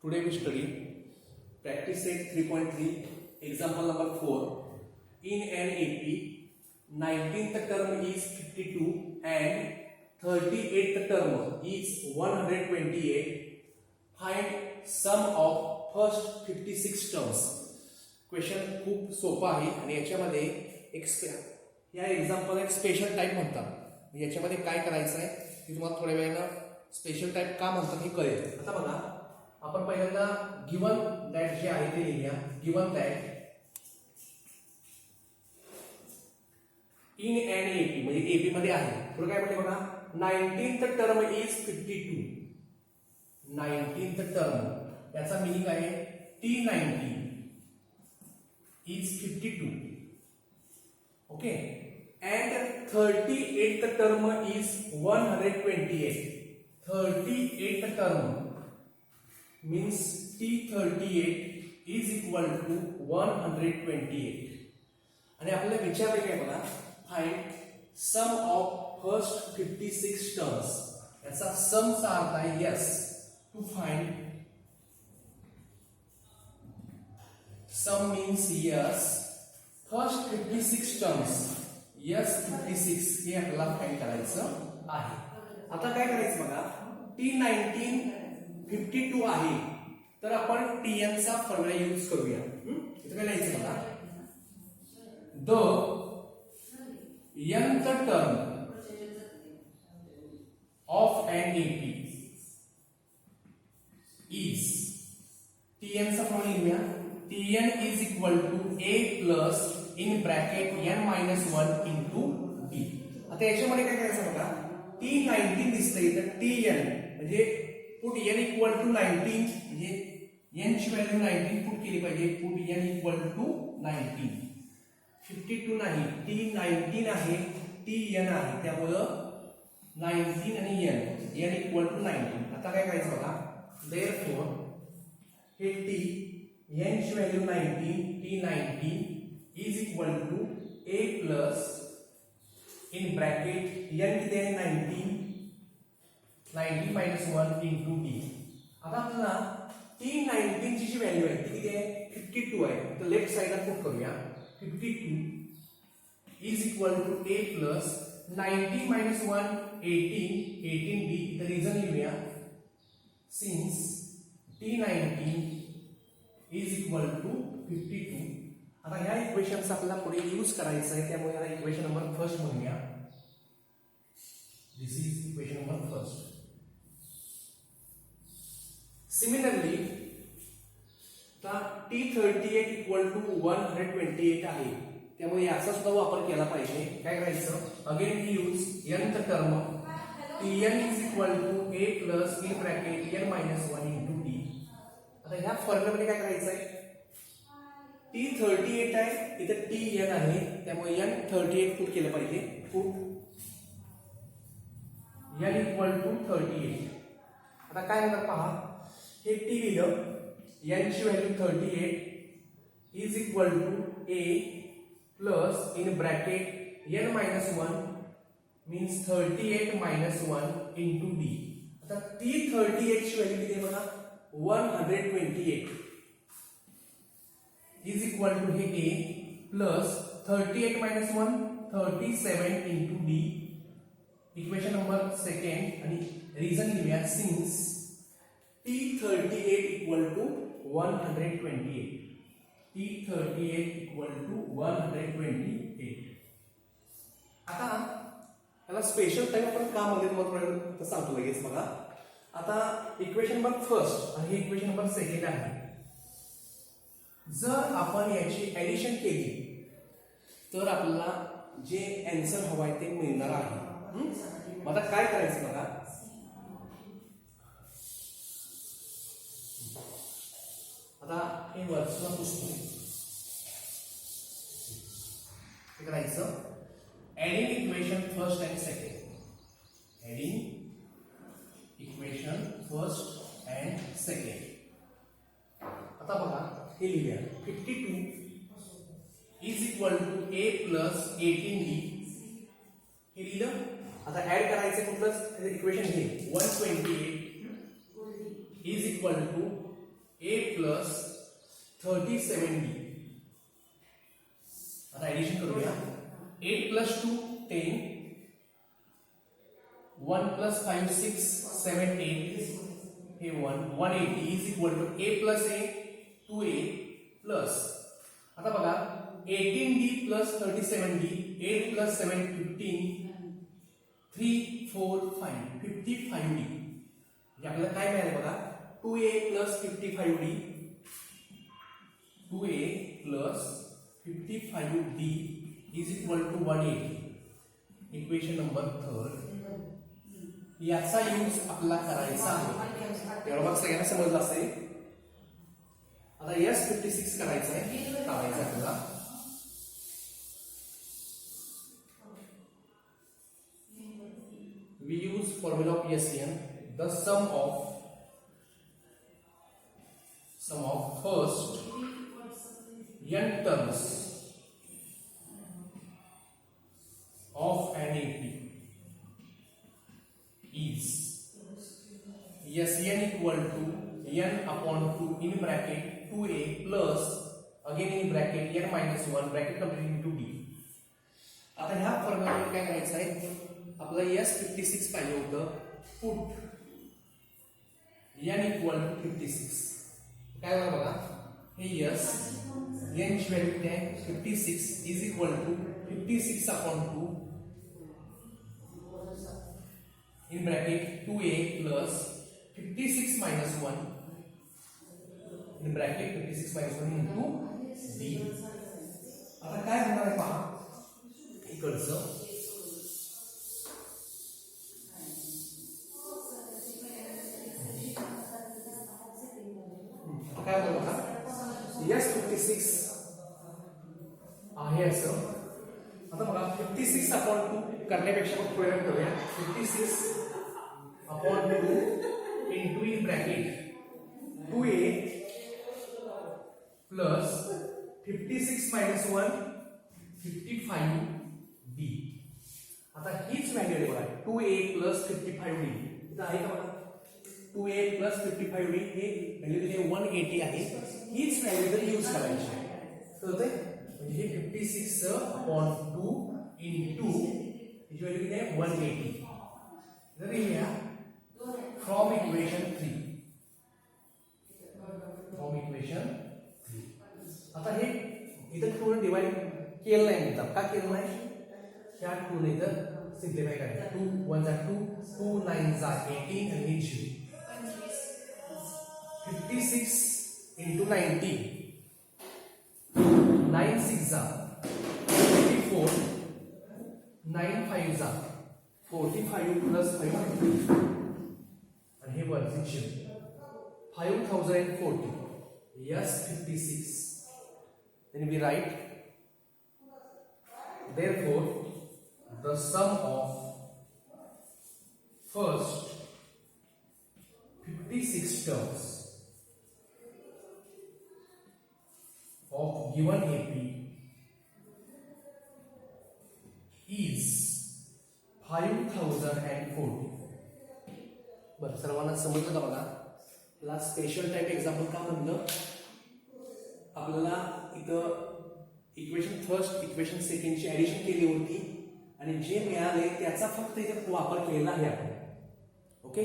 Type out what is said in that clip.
Today we study practice set 3.3 example number 4. In an AP, 19th term is 52 and 38th term is 128. Find sum of first 56 terms. Question खूप सोपा आहे आणि याच्यामध्ये या example एक special type म्हणतात. याच्यामध्ये काय करायचं आहे हे तुम्हाला थोड्या वेळानं स्पेशल टाईप का म्हणतात हे कळेल. आता बघा, आपण पहिल्यांदा गिवन दॅट जे आहे ते लिहूया. Given that in an AP म्हणजे एपी मध्ये आहे. पुढे काय म्हणते बघा, 19th term is 52. 19th term याचा मीनिंग आहे T19 is 52. Okay, and 38th term is 128. 38th term means T38 is equal to 128. आणि आपल्याला विचारले काय बघा, find sum of first 56 terms. याचा समचा अर्थ आहे yes. To find sum means yes. First 56 terms, yes 56 हे आपल्याला फाइंड करायचं आहे. आता काय करायचं बघा, T19 52 आहे तर आपण Tn चा फॉर्म्युला यूज करूया. इथे काय लिहायचं बघा, the nth term of an AP is Tn चा फॉर्म्युला लिहूया. Tn is equal to a plus in bracket n minus 1 into d. आता याच्यामध्ये काय करायचं बघा, T19 दिसतंय तर Tn म्हणजे पुट n इक्वल टू 19 म्हणजे n ची व्हॅल्यू 19 पुट केली पाहिजे. Put n equal to 19. 52 नाही, T19 आहे, Tn आहे, त्यामुळं 19 आणि n इक्वल टू 19. आता काय करायचं बघा, देअरफॉर हे T n ची value 19, T19 is equal to a plus in bracket n किती आहे 19, 90 minus 1 into d. आता आपल्याला T19 ची जी व्हॅल्यू आहे ती किती आहे 52 आहे. तर लेफ्ट साइडला पुट करूया. 52 is equal to a plus 90 minus 1 18d. the reason लिहूया, since T19 is equal to 52. आता ह्या इक्वेशनचा आपल्याला पुढे यूज करायचा आहे, त्यामुळे याला इक्वेशन नंबर फर्स्ट म्हणूया. This is equation number first. Similarly आता T38 इक्वल टू 128 आहे, त्यामुळे याचा सुद्धा वापर केला पाहिजे. काय करायचं, again we use nth term Tn is equal to a plus in bracket n minus 1 into d. आता ह्या फॉर्म्युलामध्ये काय करायचं आहे, T38 आहे, इथे Tn आहे, त्यामुळे n38 पुट केलं पाहिजे. Put n equal to 38. आता काय होणार पहा, हे T लिहिलं, n ची value 38 is equal to a plus in bracket n minus 1 means 38 minus 1 into d. आता T38 ची व्हॅल्यू किती आहे बघा, 128 is equal to हे a plus 38 minus 1 37 into d. Equation number second आणि रिझन लिहूया, since T38 equal to 128. T38 equal to 128. आता याला स्पेशल टाइप आपण का मध्ये तुम्हाला सांगतो लगेच बघा. आता इक्वेशन नंबर फर्स्ट आणि इक्वेशन नंबर सेकंड आहे. जर आपण याची ऍडिशन केली तर आपल्याला जे आन्सर हवाय ते मिळणार आहे. आता काय करायचं बघा, आता हे वरचं पुसतो. काय करायचं, adding equation first and second. Adding equation first and second. आता बघा हे लिहूया, 52 is equal to a plus 18d. हे लिहिलं. आता ऍड करायचं कुठलं इक्वेशन, हे 128 is equal to A plus 37B. आता ऍडिशन करूया. 8 plus 2 10, 1 plus 5 6 7 8 हे 180 is equal to A plus A 2A plus आता बघा 18D plus 37D 8 plus 7 15 3 4 5 55D म्हणजे आपल्याला काय मिळालं बघा 2A plus 55D 2A plus 55D is equal to 180. Equation number 3 याचा यूज आपल्याला करायचा आहे. एवढं मग सगळ्यांना समजलं असेल. आता S56 करायचं आहे, काढायचं आहे आपल्याला. We use formula of SN, the sum of first n terms of an AP is Sn equal to n upon 2 in bracket 2a plus again in bracket n minus 1 bracket completed into d. आता ह्या formula काय करायचं आहे आपल्याला S56 पाहिजे होतं. Put n equal to 56 काय झालं बघा हे S n ची व्हॅल्यू किती आहे 56 is equal to 56 upon 2 in bracket 2a plus 56 minus 1 in bracket 56 minus 1 into d. आता काय होणार आहे पहा इकडचं काय होतं बघा S56 आहे असं. आता बघा 56 अपॉन 2 करण्यापेक्षा आपण प्रयोग करूया. 56 upon 2 into in bracket 2a plus 56 minus 1 55d. आता हीच व्हॅल्यू आहे बघा 2a plus 55d इथं आहे का बघा 2a plus 55d हे व्हॅल्यू दिली 180 आहे. हीच व्हॅल्यू जर यूज करायची कळतंय म्हणजे हे 56 अपॉन 2 into हिची व्हॅल्यू किती आहे 180. जर लिहूया फ्रॉम इक्वेशन 3 आता हे इथं 2 ने डिवाइड केलं नाही इथं का केलं नाही ह्या 2 ने इथं सिम्प्लिफाय करायचं 2 1 जा 2 2 9 जा 18 आणि हे 0 56 into 90 9 6 जा 54 9 5 जा 45 plus 5 and here was it 5040 S56. Then we write therefore the sum of first 56 terms of given AP is 5040. बरं सर्वांना समजलं का बघा ला स्पेशल टाइप एक्झाम्पल का म्हणलं आपल्याला इथं इक्वेशन फर्स्ट इक्वेशन सेकंडची ऍडिशन केली होती आणि जे मिळाले त्याचा फक्त इथे वापर केलेला आहे आपण. ओके